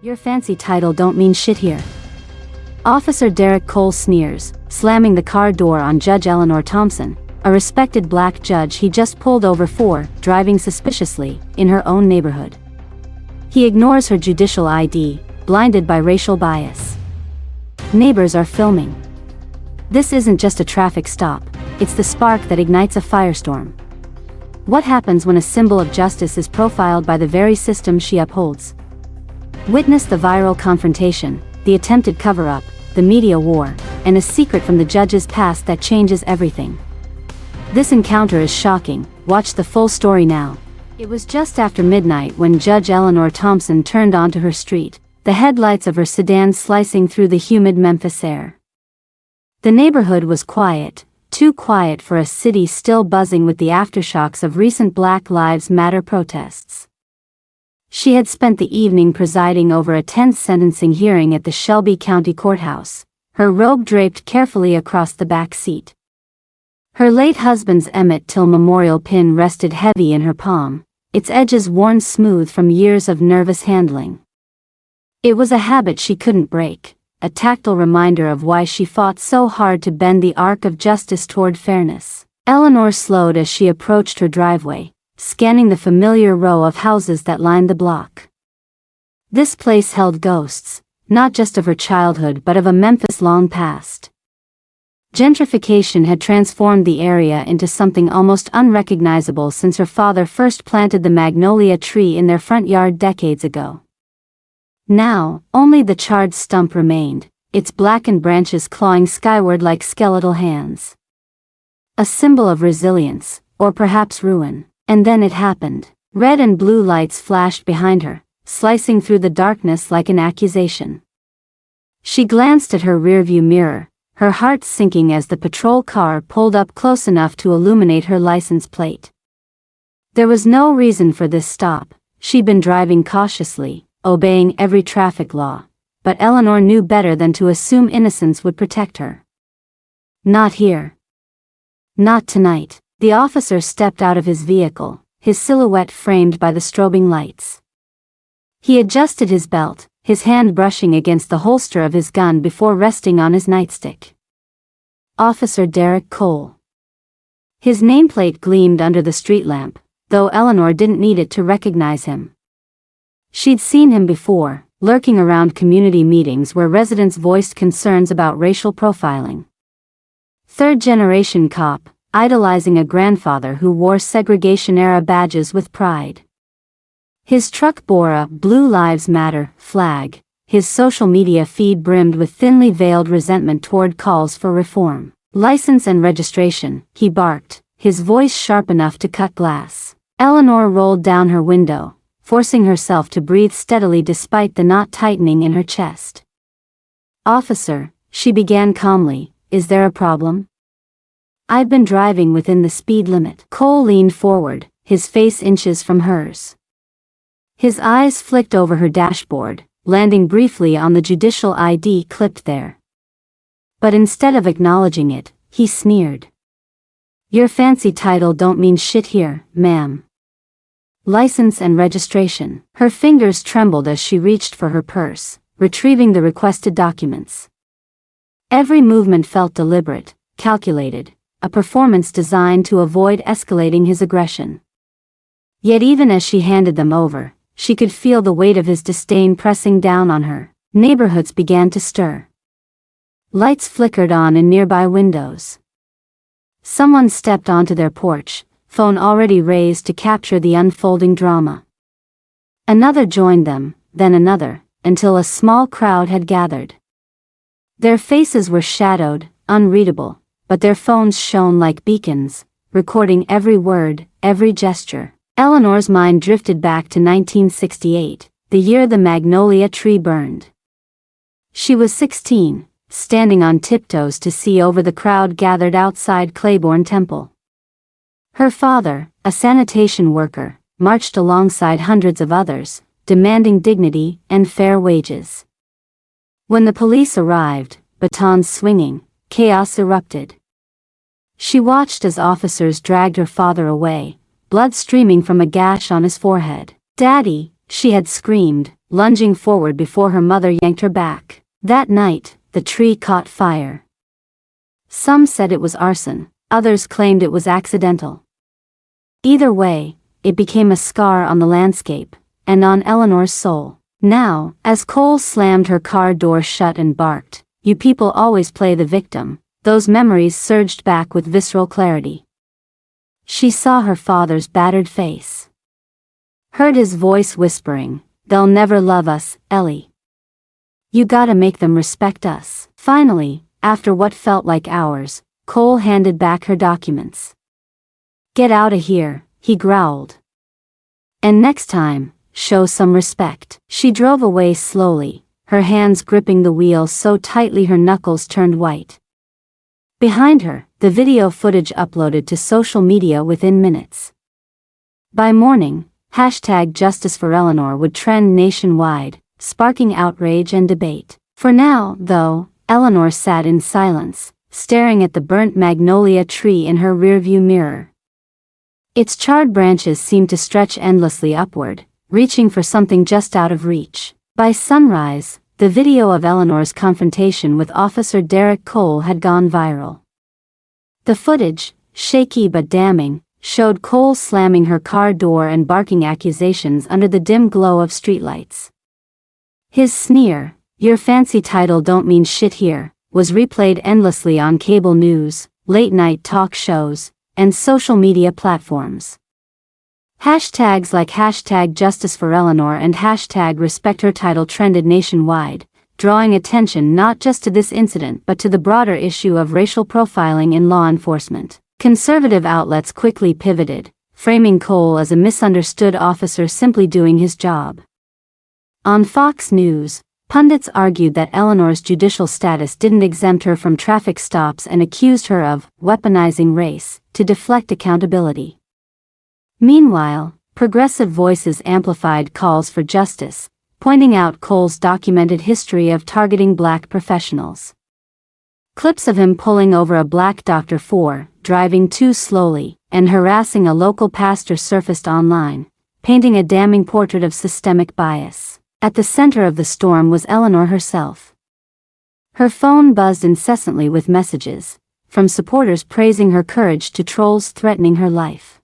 Your fancy title don't mean shit here. Officer Derek Cole sneers, slamming the car door on Judge Elanor Thompson, a respected black judge he just pulled over for driving suspiciously in her own neighborhood. He ignores her judicial ID, blinded by racial bias. Neighbors are filming. This isn't just a traffic stop, it's the spark that ignites a firestorm. What happens when a symbol of justice is profiled by the very system she upholds? Witness the viral confrontation, the attempted cover-up, the media war, and a secret from the judge's past that changes everything. This encounter is shocking. Watch the full story now. It was just after midnight when Judge Elanor Thompson turned onto her street, the headlights of her sedan slicing through the humid Memphis air. The neighborhood was quiet, too quiet for a city still buzzing with the aftershocks of recent Black Lives Matter protests. She had spent the evening presiding over a tense sentencing hearing at the Shelby County Courthouse, her robe draped carefully across the back seat. Her late husband's Emmett Till memorial pin rested heavy in her palm, its edges worn smooth from years of nervous handling. It was a habit she couldn't break, a tactile reminder of why she fought so hard to bend the arc of justice toward fairness. Elanor slowed as she approached her driveway, scanning the familiar row of houses that lined the block. This place held ghosts, not just of her childhood but of a Memphis long past. Gentrification had transformed the area into something almost unrecognizable since her father first planted the magnolia tree in their front yard decades ago. Now, only the charred stump remained, its blackened branches clawing skyward like skeletal hands. A symbol of resilience, or perhaps ruin. And then it happened. Red and blue lights flashed behind her, slicing through the darkness like an accusation. She glanced at her rearview mirror, her heart sinking as the patrol car pulled up close enough to illuminate her license plate. There was no reason for this stop. She'd been driving cautiously, obeying every traffic law, but Elanor knew better than to assume innocence would protect her. Not here. Not tonight. The officer stepped out of his vehicle, his silhouette framed by the strobing lights. He adjusted his belt, his hand brushing against the holster of his gun before resting on his nightstick. Officer Derek Cole. His nameplate gleamed under the street lamp, though Elanor didn't need it to recognize him. She'd seen him before, lurking around community meetings where residents voiced concerns about racial profiling. Third-generation cop, idolizing a grandfather who wore segregation-era badges with pride. His truck bore a "Blue Lives Matter" flag, his social media feed brimmed with thinly veiled resentment toward calls for reform. "License and registration," he barked, his voice sharp enough to cut glass. Elanor rolled down her window, forcing herself to breathe steadily despite the knot tightening in her chest. "Officer," she began calmly, "is there a problem?" "I've been driving within the speed limit." Cole leaned forward, his face inches from hers. His eyes flicked over her dashboard, landing briefly on the judicial ID clipped there. But instead of acknowledging it, he sneered. "Your fancy title don't mean shit here, ma'am. License and registration." Her fingers trembled as she reached for her purse, retrieving the requested documents. Every movement felt deliberate, calculated, a performance designed to avoid escalating his aggression. Yet even as she handed them over, she could feel the weight of his disdain pressing down on her. Neighborhoods began to stir. Lights flickered on in nearby windows. Someone stepped onto their porch, phone already raised to capture the unfolding drama. Another joined them, then another, until a small crowd had gathered. Their faces were shadowed, unreadable, but their phones shone like beacons, recording every word, every gesture. Eleanor's mind drifted back to 1968, the year the magnolia tree burned. She was 16, standing on tiptoes to see over the crowd gathered outside Claiborne Temple. Her father, a sanitation worker, marched alongside hundreds of others, demanding dignity and fair wages. When the police arrived, batons swinging, chaos erupted. She watched as officers dragged her father away, blood streaming from a gash on his forehead. "Daddy," she had screamed, lunging forward before her mother yanked her back. That night, the tree caught fire. Some said it was arson, others claimed it was accidental. Either way, it became a scar on the landscape, and on Eleanor's soul. Now, as Cole slammed her car door shut and barked, "You people always play the victim," those memories surged back with visceral clarity. She saw her father's battered face. Heard his voice whispering, "They'll never love us, Ellie. You gotta make them respect us." Finally, after what felt like hours, Cole handed back her documents. "Get outta here," he growled. "And next time, show some respect." She drove away slowly, her hands gripping the wheel so tightly her knuckles turned white. Behind her, the video footage uploaded to social media within minutes. By morning, #JusticeForElanor would trend nationwide, sparking outrage and debate. For now, though, Eleanor sat in silence, staring at the burnt magnolia tree in her rearview mirror. Its charred branches seemed to stretch endlessly upward, reaching for something just out of reach. By sunrise, the video of Eleanor's confrontation with Officer Derek Cole had gone viral. The footage, shaky but damning, showed Cole slamming her car door and barking accusations under the dim glow of streetlights. His sneer, "Your fancy title don't mean shit here," was replayed endlessly on cable news, late-night talk shows, and social media platforms. Hashtags like #JusticeForElanor and #RespectHerTitle trended nationwide, drawing attention not just to this incident but to the broader issue of racial profiling in law enforcement. Conservative outlets quickly pivoted, framing Cole as a misunderstood officer simply doing his job. On Fox News, pundits argued that Eleanor's judicial status didn't exempt her from traffic stops and accused her of weaponizing race to deflect accountability. Meanwhile, progressive voices amplified calls for justice, pointing out Cole's documented history of targeting black professionals. Clips of him pulling over a black doctor for driving too slowly and harassing a local pastor surfaced online, painting a damning portrait of systemic bias. At the center of the storm was Eleanor herself. Her phone buzzed incessantly with messages, from supporters praising her courage to trolls threatening her life.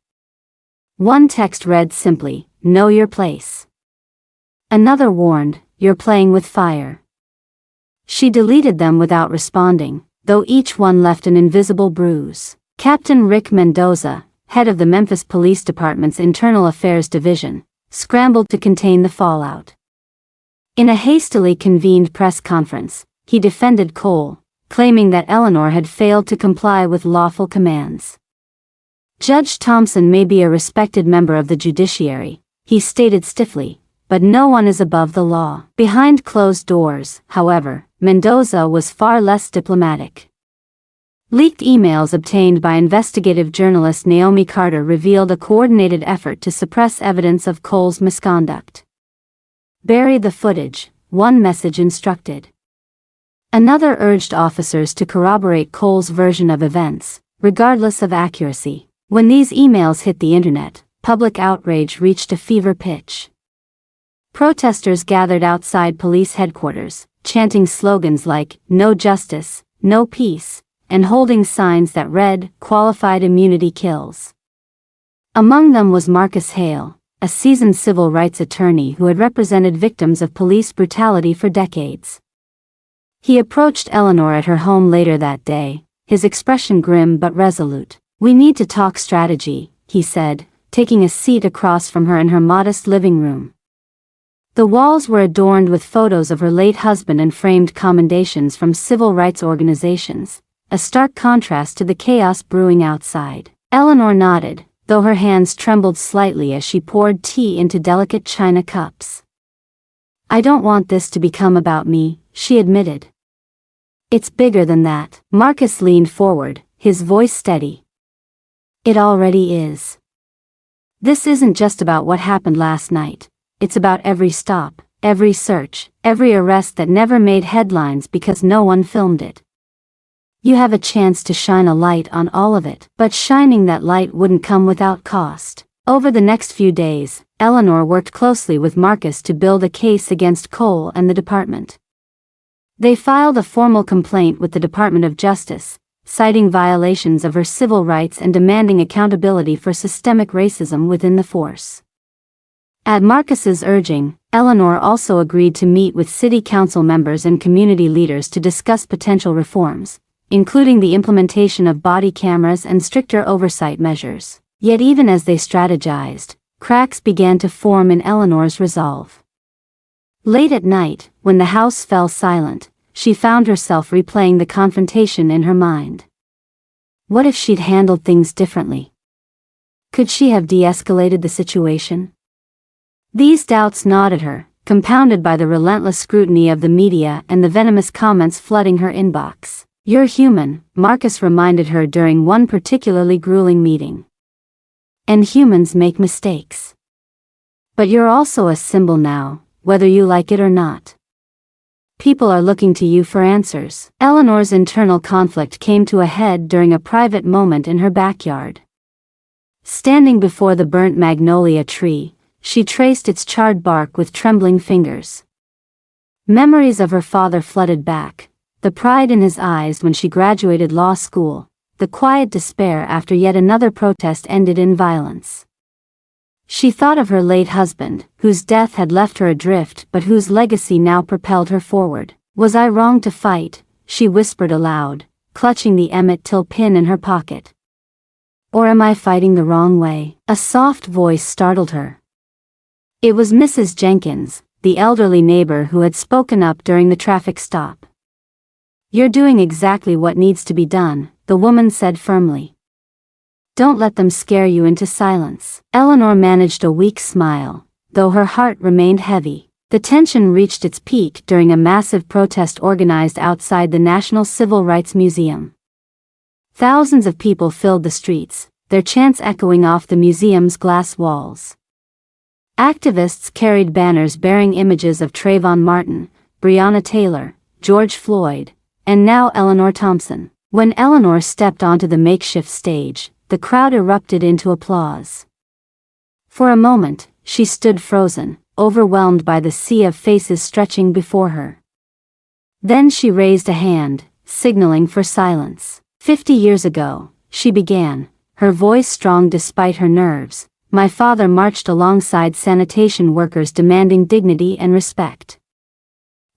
One text read simply, "Know your place." Another warned, "You're playing with fire." She deleted them without responding, though each one left an invisible bruise. Captain Rick Mendoza, head of the Memphis Police Department's Internal Affairs Division, scrambled to contain the fallout. In a hastily convened press conference, he defended Cole, claiming that Eleanor had failed to comply with lawful commands. "Judge Thompson may be a respected member of the judiciary," he stated stiffly, "but no one is above the law." Behind closed doors, however, Mendoza was far less diplomatic. Leaked emails obtained by investigative journalist Naomi Carter revealed a coordinated effort to suppress evidence of Cole's misconduct. "Bury the footage," one message instructed. Another urged officers to corroborate Cole's version of events, regardless of accuracy. When these emails hit the internet, public outrage reached a fever pitch. Protesters gathered outside police headquarters, chanting slogans like, "No justice, no peace," and holding signs that read, "Qualified immunity kills." Among them was Marcus Hale, a seasoned civil rights attorney who had represented victims of police brutality for decades. He approached Eleanor at her home later that day, his expression grim but resolute. "We need to talk strategy," he said, taking a seat across from her in her modest living room. The walls were adorned with photos of her late husband and framed commendations from civil rights organizations, a stark contrast to the chaos brewing outside. Eleanor nodded, though her hands trembled slightly as she poured tea into delicate china cups. "I don't want this to become about me," she admitted. "It's bigger than that." Marcus leaned forward, his voice steady. "It already is. This isn't just about what happened last night. It's about every stop, every search, every arrest that never made headlines because no one filmed it. You have a chance to shine a light on all of it, but shining that light wouldn't come without cost." Over the next few days, Elanor worked closely with Marcus to build a case against Cole and the department. They filed a formal complaint with the Department of Justice, citing violations of her civil rights and demanding accountability for systemic racism within the force. At Marcus's urging, Elanor also agreed to meet with city council members and community leaders to discuss potential reforms, including the implementation of body cameras and stricter oversight measures. Yet even as they strategized, cracks began to form in Eleanor's resolve. Late at night, when the house fell silent, she found herself replaying the confrontation in her mind. What if she'd handled things differently? Could she have de-escalated the situation? These doubts gnawed at her, compounded by the relentless scrutiny of the media and the venomous comments flooding her inbox. "You're human," Marcus reminded her during one particularly grueling meeting. "And humans make mistakes. But you're also a symbol now, whether you like it or not. People are looking to you for answers." Eleanor's internal conflict came to a head during a private moment in her backyard. Standing before the burnt magnolia tree, she traced its charred bark with trembling fingers. Memories of her father flooded back, the pride in his eyes when she graduated law school, the quiet despair after yet another protest ended in violence. She thought of her late husband, whose death had left her adrift but whose legacy now propelled her forward. "Was I wrong to fight?" she whispered aloud, clutching the Emmett Till pin in her pocket. "Or am I fighting the wrong way?" A soft voice startled her. It was Mrs. Jenkins, the elderly neighbor who had spoken up during the traffic stop. "You're doing exactly what needs to be done," the woman said firmly. "Don't let them scare you into silence." Elanor managed a weak smile, though her heart remained heavy. The tension reached its peak during a massive protest organized outside the National Civil Rights Museum. Thousands of people filled the streets, their chants echoing off the museum's glass walls. Activists carried banners bearing images of Trayvon Martin, Breonna Taylor, George Floyd, and now Elanor Thompson. When Elanor stepped onto the makeshift stage, the crowd erupted into applause. For a moment, she stood frozen, overwhelmed by the sea of faces stretching before her. Then she raised a hand, signaling for silence. 50 years ago, she began, her voice strong despite her nerves. "My father marched alongside sanitation workers demanding dignity and respect.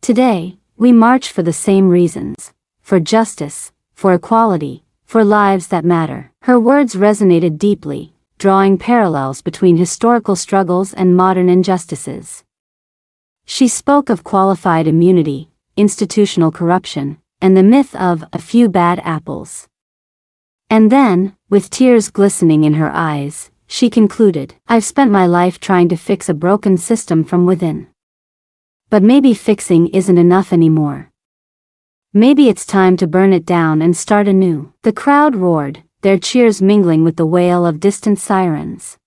Today, we march for the same reasons, for justice, for equality, for lives that matter." Her words resonated deeply, drawing parallels between historical struggles and modern injustices. She spoke of qualified immunity, institutional corruption, and the myth of a few bad apples. And then, with tears glistening in her eyes, she concluded, "I've spent my life trying to fix a broken system from within. But maybe fixing isn't enough anymore. Maybe it's time to burn it down and start anew." The crowd roared, their cheers mingling with the wail of distant sirens.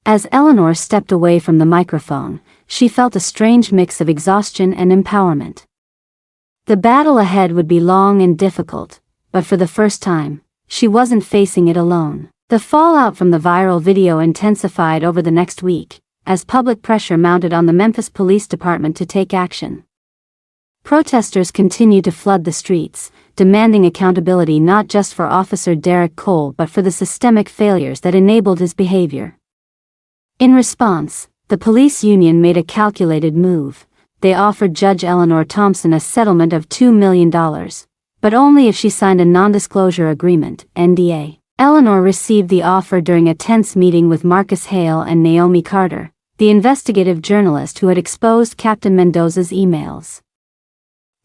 As Elanor stepped away from the microphone, she felt a strange mix of exhaustion and empowerment. The battle ahead would be long and difficult, but for the first time, she wasn't facing it alone. The fallout from the viral video intensified over the next week, as public pressure mounted on the Memphis Police Department to take action. Protesters continued to flood the streets, demanding accountability not just for Officer Derek Cole but for the systemic failures that enabled his behavior. In response, the police union made a calculated move. They offered Judge Elanor Thompson a settlement of $2 million, but only if she signed a non-disclosure agreement, NDA. Elanor received the offer during a tense meeting with Marcus Hale and Naomi Carter, the investigative journalist who had exposed Captain Mendoza's emails.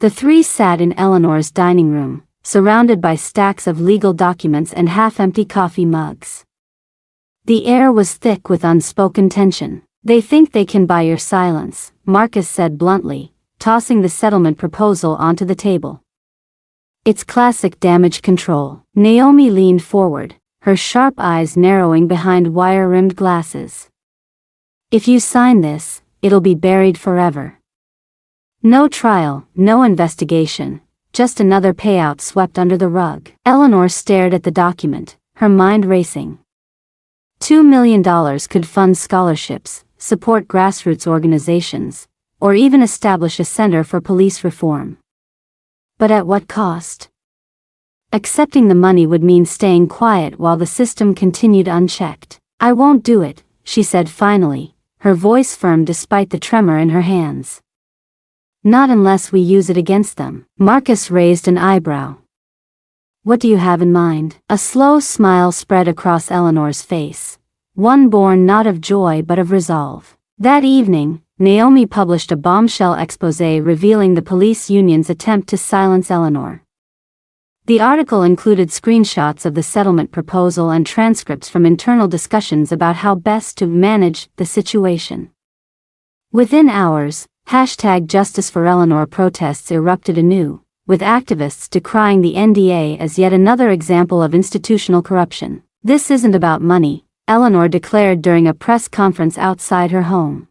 The three sat in Eleanor's dining room, surrounded by stacks of legal documents and half-empty coffee mugs. The air was thick with unspoken tension. "They think they can buy your silence," Marcus said bluntly, tossing the settlement proposal onto the table. "It's classic damage control." Naomi leaned forward, her sharp eyes narrowing behind wire-rimmed glasses. "If you sign this, it'll be buried forever. No trial, no investigation, just another payout swept under the rug." Elanor stared at the document, her mind racing. $2 million could fund scholarships, support grassroots organizations, or even establish a center for police reform. But at what cost? Accepting the money would mean staying quiet while the system continued unchecked. "I won't do it," she said finally, her voice firm despite the tremor in her hands. "Not unless we use it against them." Marcus raised an eyebrow. "What do you have in mind?" A slow smile spread across Eleanor's face, one born not of joy but of resolve. That evening, Naomi published a bombshell exposé revealing the police union's attempt to silence Elanor. The article included screenshots of the settlement proposal and transcripts from internal discussions about how best to manage the situation. Within hours, #JusticeForElanor protests erupted anew, with activists decrying the NDA as yet another example of institutional corruption. "This isn't about money," Elanor declared during a press conference outside her home.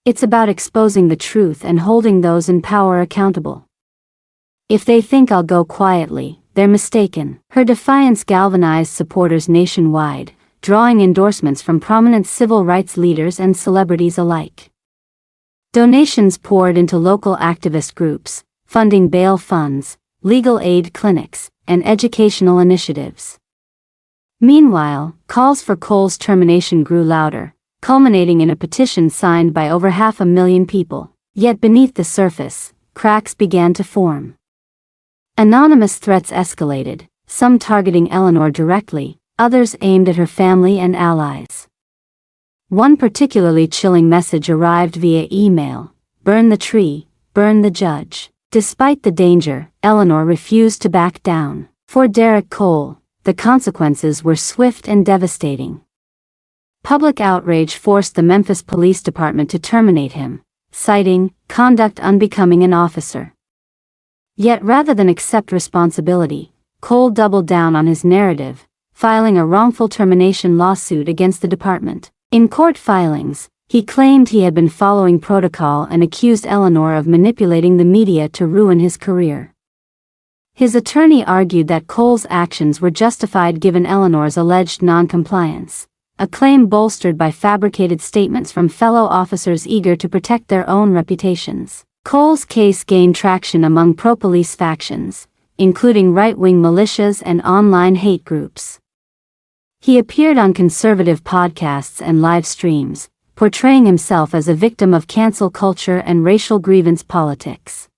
"It's about exposing the truth and holding those in power accountable. If they think I'll go quietly, they're mistaken." Her defiance galvanized supporters nationwide, drawing endorsements from prominent civil rights leaders and celebrities alike. Donations poured into local activist groups, funding bail funds, legal aid clinics, and educational initiatives. Meanwhile, calls for Cole's termination grew louder, culminating in a petition signed by over 500,000 people. Yet beneath the surface, cracks began to form. Anonymous threats escalated, some targeting Elanor directly, others aimed at her family and allies. One particularly chilling message arrived via email: "Burn the tree, burn the judge." Despite the danger, Elanor refused to back down. For Derek Cole, the consequences were swift and devastating. Public outrage forced the Memphis Police Department to terminate him, citing conduct unbecoming an officer. Yet rather than accept responsibility, Cole doubled down on his narrative, filing a wrongful termination lawsuit against the department. In court filings, he claimed he had been following protocol and accused Elanor of manipulating the media to ruin his career. His attorney argued that Cole's actions were justified given Eleanor's alleged non-compliance, a claim bolstered by fabricated statements from fellow officers eager to protect their own reputations. Cole's case gained traction among pro-police factions, including right-wing militias and online hate groups. He appeared on conservative podcasts and live streams, portraying himself as a victim of cancel culture and racial grievance politics.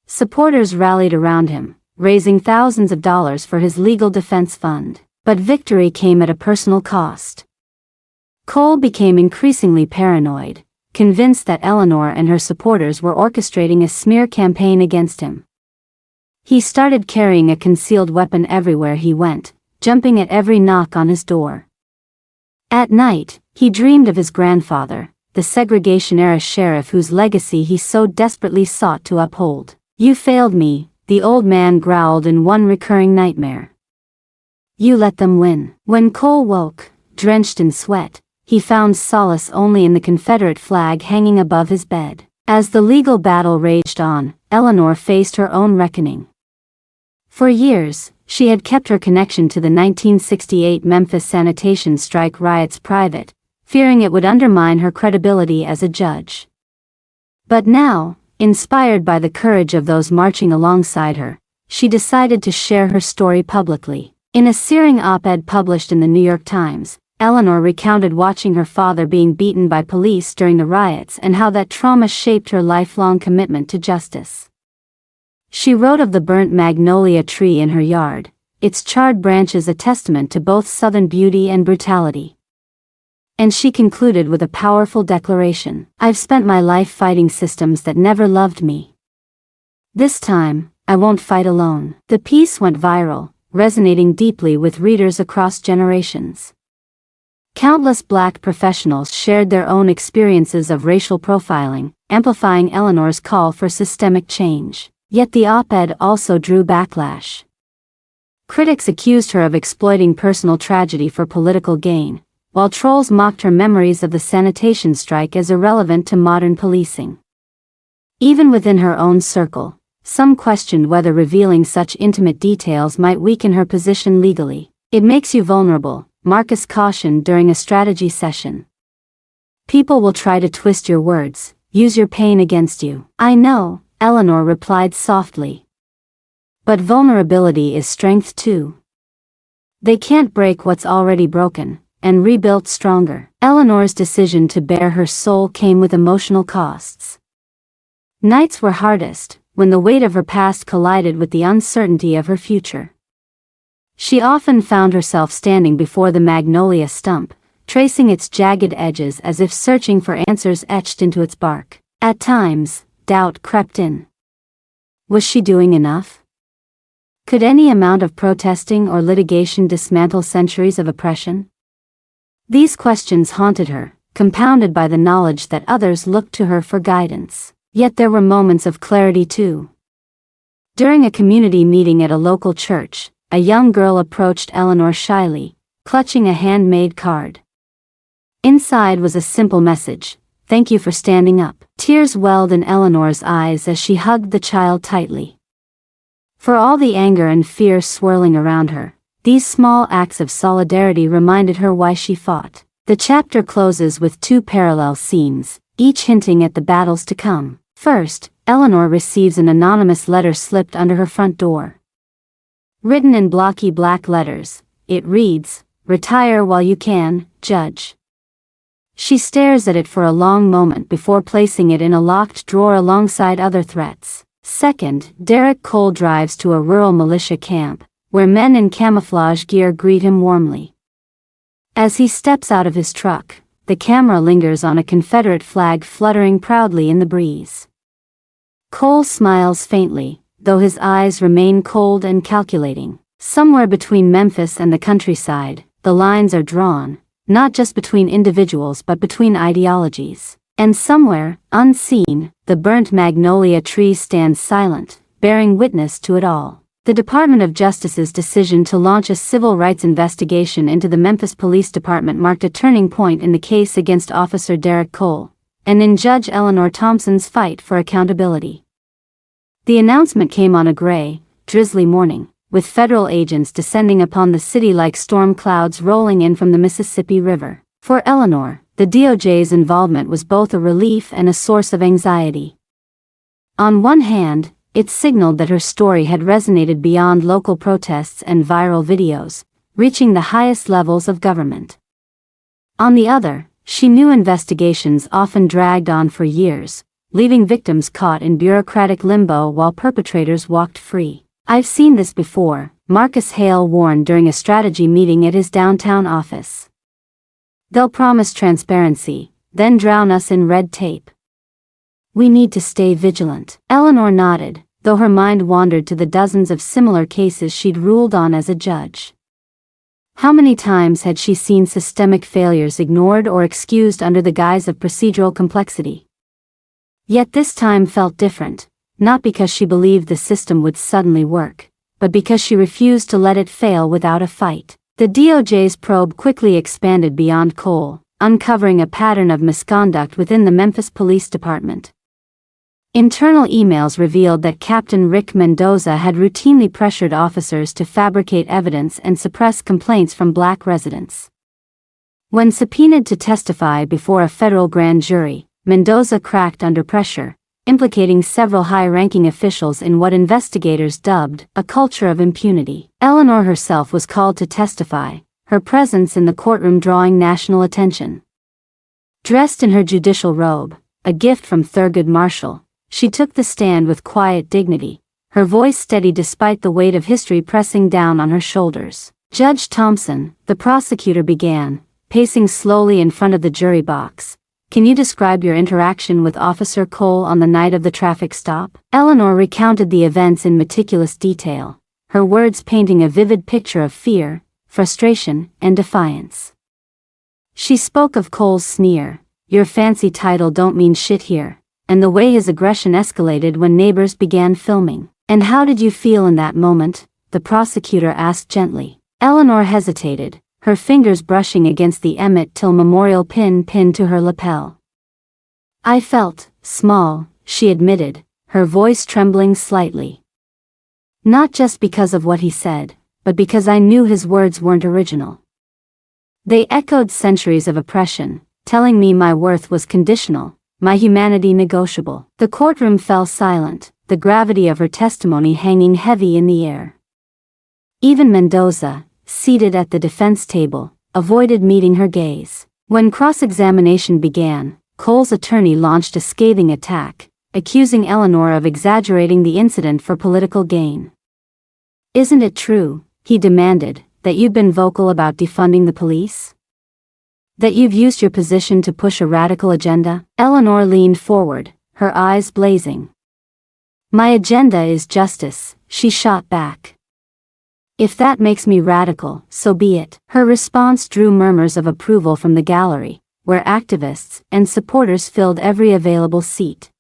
Supporters rallied around him, raising thousands of dollars for his legal defense fund. But victory came at a personal cost. Cole became increasingly paranoid, convinced that Elanor and her supporters were orchestrating a smear campaign against him. He started carrying a concealed weapon everywhere he went, jumping at every knock on his door. At night, he dreamed of his grandfather, the segregation-era sheriff whose legacy he so desperately sought to uphold. "You failed me," the old man growled in one recurring nightmare. "You let them win." When Cole woke, drenched in sweat, he found solace only in the Confederate flag hanging above his bed. As the legal battle raged on, Elanor faced her own reckoning. For years, she had kept her connection to the 1968 Memphis sanitation strike riots private, fearing it would undermine her credibility as a judge. But now, inspired by the courage of those marching alongside her, she decided to share her story publicly. In a searing op-ed published in the New York Times, Elanor recounted watching her father being beaten by police during the riots and how that trauma shaped her lifelong commitment to justice. She wrote of the burnt magnolia tree in her yard, its charred branches a testament to both Southern beauty and brutality. And she concluded with a powerful declaration: "I've spent my life fighting systems that never loved me. This time, I won't fight alone." The piece went viral, resonating deeply with readers across generations. Countless Black professionals shared their own experiences of racial profiling, amplifying Eleanor's call for systemic change. Yet the op-ed also drew backlash. Critics accused her of exploiting personal tragedy for political gain, while trolls mocked her memories of the sanitation strike as irrelevant to modern policing. Even within her own circle, some questioned whether revealing such intimate details might weaken her position legally. "It makes you vulnerable," Marcus cautioned during a strategy session. People will try to twist your words, use your pain against you. I know, Elanor replied softly. But vulnerability is strength too. They can't break what's already broken, and rebuilt stronger. Eleanor's decision to bare her soul came with emotional costs. Nights were hardest, when the weight of her past collided with the uncertainty of her future. She often found herself standing before the magnolia stump, tracing its jagged edges as if searching for answers etched into its bark. At times, doubt crept in. Was she doing enough? Could any amount of protesting or litigation dismantle centuries of oppression? These questions haunted her, compounded by the knowledge that others looked to her for guidance. Yet there were moments of clarity too. During a community meeting at a local church, a young girl approached Elanor shyly, clutching a handmade card. Inside was a simple message: "Thank you for standing up." Tears welled in Eleanor's eyes as she hugged the child tightly. For all the anger and fear swirling around her, these small acts of solidarity reminded her why she fought. The chapter closes with two parallel scenes, each hinting at the battles to come. First, Elanor receives an anonymous letter slipped under her front door. Written in blocky black letters, it reads, "Retire while you can, Judge." She stares at it for a long moment before placing it in a locked drawer alongside other threats. Second, Derek Cole drives to a rural militia camp, where men in camouflage gear greet him warmly. As he steps out of his truck, the camera lingers on a Confederate flag fluttering proudly in the breeze. Cole smiles faintly, though his eyes remain cold and calculating. Somewhere between Memphis and the countryside, the lines are drawn, not just between individuals but between ideologies. And somewhere, unseen, the burnt magnolia tree stands silent, bearing witness to it all. The Department of Justice's decision to launch a civil rights investigation into the Memphis Police Department marked a turning point in the case against Officer Derek Cole, and in Judge Elanor Thompson's fight for accountability. The announcement came on a gray, drizzly morning, with federal agents descending upon the city like storm clouds rolling in from the Mississippi River. For Elanor, the DOJ's involvement was both a relief and a source of anxiety. On one hand, it signaled that her story had resonated beyond local protests and viral videos, reaching the highest levels of government. On the other, she knew investigations often dragged on for years, leaving victims caught in bureaucratic limbo while perpetrators walked free. "I've seen this before," Marcus Hale warned during a strategy meeting at his downtown office. "They'll promise transparency, then drown us in red tape. We need to stay vigilant." Elanor nodded, though her mind wandered to the dozens of similar cases she'd ruled on as a judge. How many times had she seen systemic failures ignored or excused under the guise of procedural complexity? Yet this time felt different, not because she believed the system would suddenly work, but because she refused to let it fail without a fight. The DOJ's probe quickly expanded beyond Cole, uncovering a pattern of misconduct within the Memphis Police Department. Internal emails revealed that Captain Rick Mendoza had routinely pressured officers to fabricate evidence and suppress complaints from black residents. When subpoenaed to testify before a federal grand jury, Mendoza cracked under pressure, implicating several high-ranking officials in what investigators dubbed a culture of impunity. Elanor herself was called to testify, her presence in the courtroom drawing national attention. Dressed in her judicial robe, a gift from Thurgood Marshall, she took the stand with quiet dignity, her voice steady despite the weight of history pressing down on her shoulders. "Judge Thompson," the prosecutor began, pacing slowly in front of the jury box, "can you describe your interaction with Officer Cole on the night of the traffic stop?" Elanor recounted the events in meticulous detail, her words painting a vivid picture of fear, frustration, and defiance. She spoke of Cole's sneer, "Your fancy title don't mean shit here," and the way his aggression escalated when neighbors began filming. "And how did you feel in that moment?" the prosecutor asked gently. Elanor hesitated, her fingers brushing against the Emmett Till memorial pin pinned to her lapel. "I felt small," she admitted, her voice trembling slightly. "Not just because of what he said, but because I knew his words weren't original. They echoed centuries of oppression, telling me my worth was conditional, my humanity negotiable. The courtroom fell silent, the gravity of her testimony hanging heavy in the air. Even Mendoza, seated at the defense table, avoided meeting her gaze. When cross-examination began, Cole's attorney launched a scathing attack, accusing Elanor of exaggerating the incident for political gain. "Isn't it true," he demanded, "that you've been vocal about defunding the police? That you've used your position to push a radical agenda?" Elanor leaned forward, her eyes blazing. "My agenda is justice," she shot back. "If that makes me radical, so be it." Her response drew murmurs of approval from the gallery, where activists and supporters filled every available seat.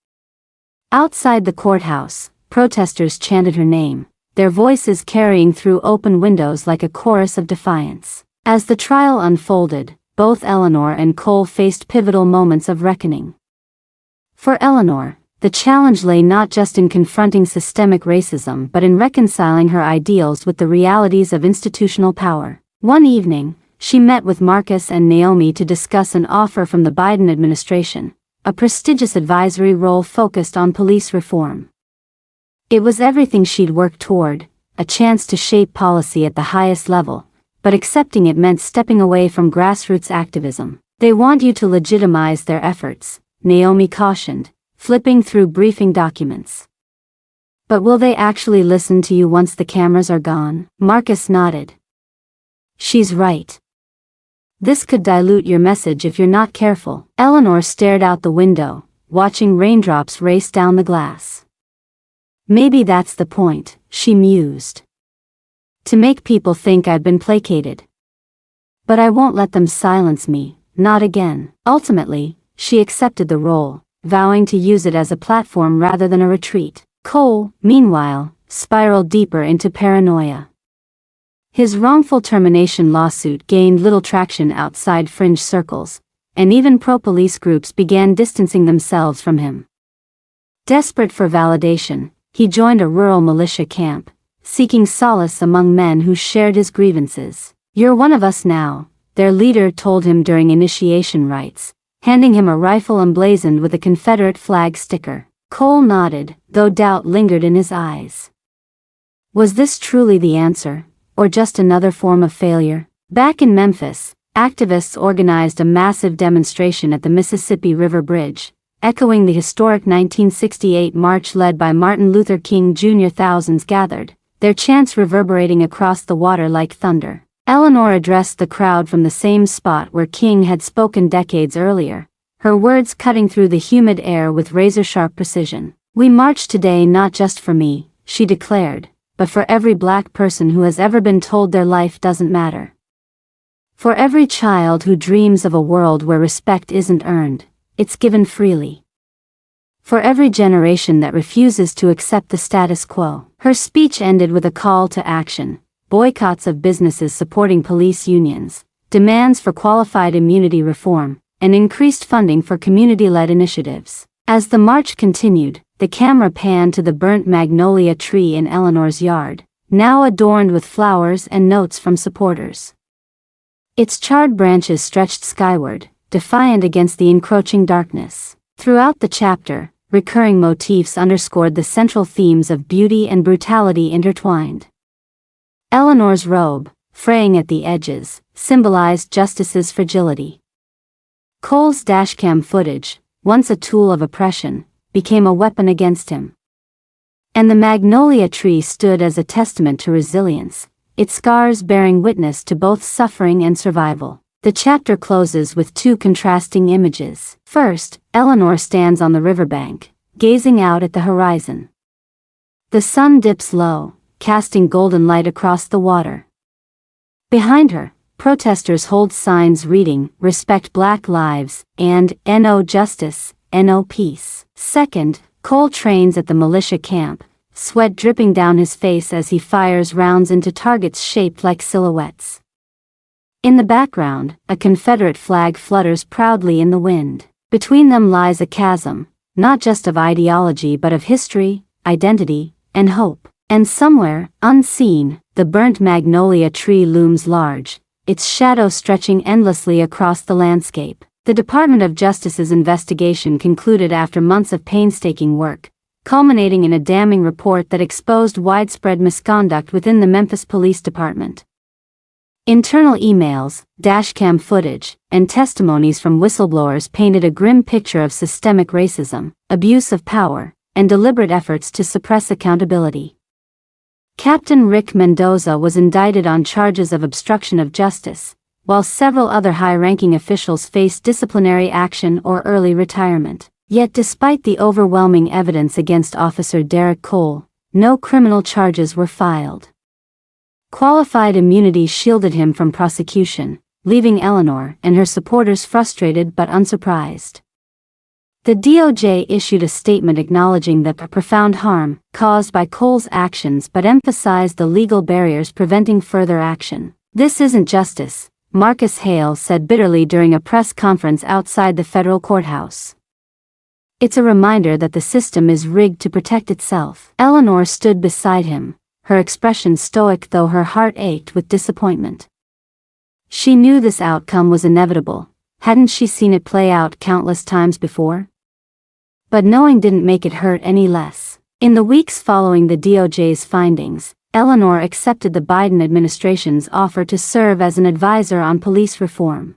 Outside the courthouse, protesters chanted her name, their voices carrying through open windows like a chorus of defiance. As the trial unfolded, both Elanor and Cole faced pivotal moments of reckoning. For Elanor, the challenge lay not just in confronting systemic racism but in reconciling her ideals with the realities of institutional power. One evening, she met with Marcus and Naomi to discuss an offer from the Biden administration, a prestigious advisory role focused on police reform. It was everything she'd worked toward, a chance to shape policy at the highest level, but accepting it meant stepping away from grassroots activism. "They want you to legitimize their efforts," Naomi cautioned, flipping through briefing documents. "But will they actually listen to you once the cameras are gone?" Marcus nodded. "She's right. This could dilute your message if you're not careful." Elanor stared out the window, watching raindrops race down the glass. "Maybe that's the point," she mused. "To make people think I've been placated. But I won't let them silence me, not again." Ultimately, she accepted the role, vowing to use it as a platform rather than a retreat. Cole, meanwhile, spiraled deeper into paranoia. His wrongful termination lawsuit gained little traction outside fringe circles, and even pro-police groups began distancing themselves from him. Desperate for validation, he joined a rural militia camp, seeking solace among men who shared his grievances. "You're one of us now," their leader told him during initiation rites, handing him a rifle emblazoned with a Confederate flag sticker. Cole nodded, though doubt lingered in his eyes. Was this truly the answer, or just another form of failure? Back in Memphis, activists organized a massive demonstration at the Mississippi River Bridge, echoing the historic 1968 march led by Martin Luther King Jr. Thousands gathered, their chants reverberating across the water like thunder. Elanor addressed the crowd from the same spot where King had spoken decades earlier, her words cutting through the humid air with razor-sharp precision. "We march today not just for me," she declared, "but for every black person who has ever been told their life doesn't matter. For every child who dreams of a world where respect isn't earned, it's given freely. For every generation that refuses to accept the status quo." Her speech ended with a call to action. Boycotts of businesses supporting police unions, demands for qualified immunity reform, and increased funding for community-led initiatives. As the march continued, the camera panned to the burnt magnolia tree in Eleanor's yard, now adorned with flowers and notes from supporters. Its charred branches stretched skyward, defiant against the encroaching darkness. Throughout the chapter, recurring motifs underscored the central themes of beauty and brutality intertwined. Eleanor's robe, fraying at the edges, symbolized justice's fragility. Cole's dashcam footage, once a tool of oppression, became a weapon against him. And the magnolia tree stood as a testament to resilience, its scars bearing witness to both suffering and survival. The chapter closes with two contrasting images. First, Elanor stands on the riverbank, gazing out at the horizon. The sun dips low, casting golden light across the water. Behind her, protesters hold signs reading, "Respect Black Lives," and "No Justice, No Peace." Second, Cole trains at the militia camp, sweat dripping down his face as he fires rounds into targets shaped like silhouettes. In the background, a Confederate flag flutters proudly in the wind. Between them lies a chasm, not just of ideology but of history, identity, and hope. And somewhere, unseen, the burnt magnolia tree looms large, its shadow stretching endlessly across the landscape. The Department of Justice's investigation concluded after months of painstaking work, culminating in a damning report that exposed widespread misconduct within the Memphis Police Department. Internal emails, dashcam footage, and testimonies from whistleblowers painted a grim picture of systemic racism, abuse of power, and deliberate efforts to suppress accountability. Captain Rick Mendoza was indicted on charges of obstruction of justice, while several other high-ranking officials faced disciplinary action or early retirement. Yet despite the overwhelming evidence against Officer Derek Cole, no criminal charges were filed. Qualified immunity shielded him from prosecution, leaving Elanor and her supporters frustrated but unsurprised. The DOJ issued a statement acknowledging the profound harm caused by Cole's actions but emphasized the legal barriers preventing further action. "This isn't justice," Marcus Hale said bitterly during a press conference outside the federal courthouse. "It's a reminder that the system is rigged to protect itself." Elanor stood beside him, her expression stoic though her heart ached with disappointment. She knew this outcome was inevitable. Hadn't she seen it play out countless times before? But knowing didn't make it hurt any less. In the weeks following the DOJ's findings, Elanor accepted the Biden administration's offer to serve as an advisor on police reform.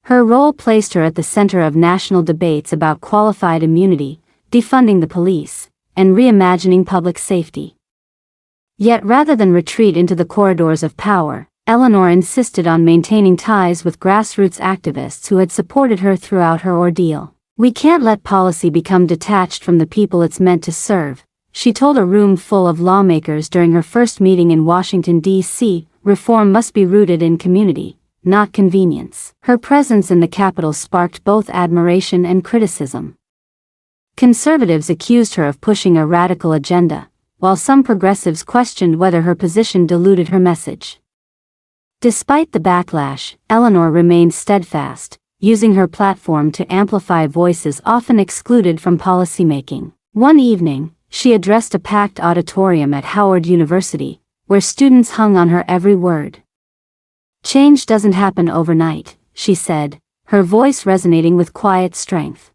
Her role placed her at the center of national debates about qualified immunity, defunding the police, and reimagining public safety. Yet rather than retreat into the corridors of power, Elanor insisted on maintaining ties with grassroots activists who had supported her throughout her ordeal. "We can't let policy become detached from the people it's meant to serve," she told a room full of lawmakers during her first meeting in Washington, D.C. "Reform must be rooted in community, not convenience." Her presence in the Capitol sparked both admiration and criticism. Conservatives accused her of pushing a radical agenda, while some progressives questioned whether her position diluted her message. Despite the backlash, Elanor remained steadfast, using her platform to amplify voices often excluded from policymaking. One evening, she addressed a packed auditorium at Howard University, where students hung on her every word. "Change doesn't happen overnight," she said, her voice resonating with quiet strength.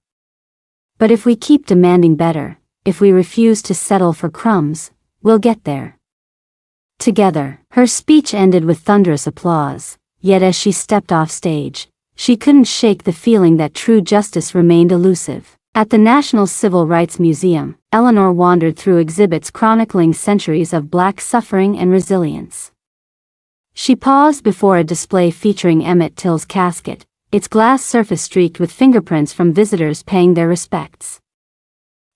"But if we keep demanding better, if we refuse to settle for crumbs, we'll get there together." Her speech ended with thunderous applause, yet as she stepped off stage, she couldn't shake the feeling that true justice remained elusive. At the National Civil Rights Museum, Elanor wandered through exhibits chronicling centuries of Black suffering and resilience. She paused before a display featuring Emmett Till's casket, its glass surface streaked with fingerprints from visitors paying their respects.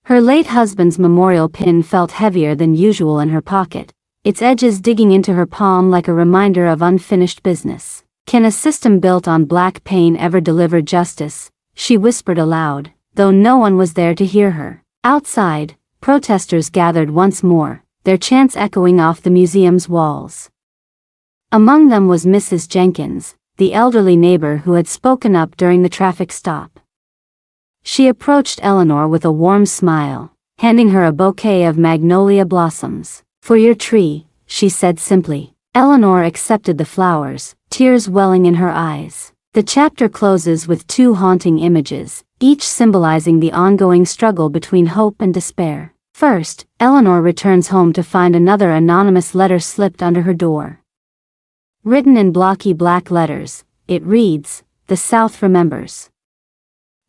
Her late husband's memorial pin felt heavier than usual in her pocket, its edges digging into her palm like a reminder of unfinished business. "Can a system built on Black pain ever deliver justice?" she whispered aloud, though no one was there to hear her. Outside, protesters gathered once more, their chants echoing off the museum's walls. Among them was Mrs. Jenkins, the elderly neighbor who had spoken up during the traffic stop. She approached Elanor with a warm smile, handing her a bouquet of magnolia blossoms. "For your tree," she said simply. Elanor accepted the flowers, tears welling in her eyes. The chapter closes with two haunting images, each symbolizing the ongoing struggle between hope and despair. First, Elanor returns home to find another anonymous letter slipped under her door. Written in blocky black letters, it reads, "The South remembers."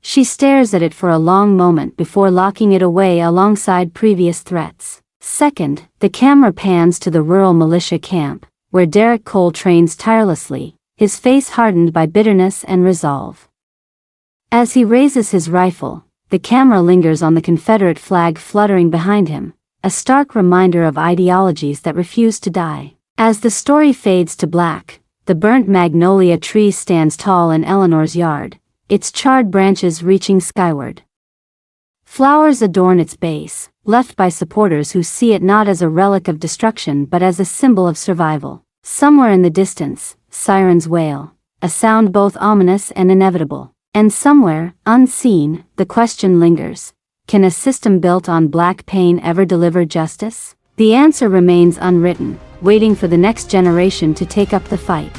She stares at it for a long moment before locking it away alongside previous threats. Second, the camera pans to the rural militia camp, where Derek Cole trains tirelessly, his face hardened by bitterness and resolve. As he raises his rifle, the camera lingers on the Confederate flag fluttering behind him, a stark reminder of ideologies that refuse to die. As the story fades to black, the burnt magnolia tree stands tall in Eleanor's yard, its charred branches reaching skyward. Flowers adorn its base, left by supporters who see it not as a relic of destruction but as a symbol of survival. Somewhere in the distance, sirens wail, a sound both ominous and inevitable. And somewhere, unseen, the question lingers: can a system built on Black pain ever deliver justice? The answer remains unwritten, waiting for the next generation to take up the fight.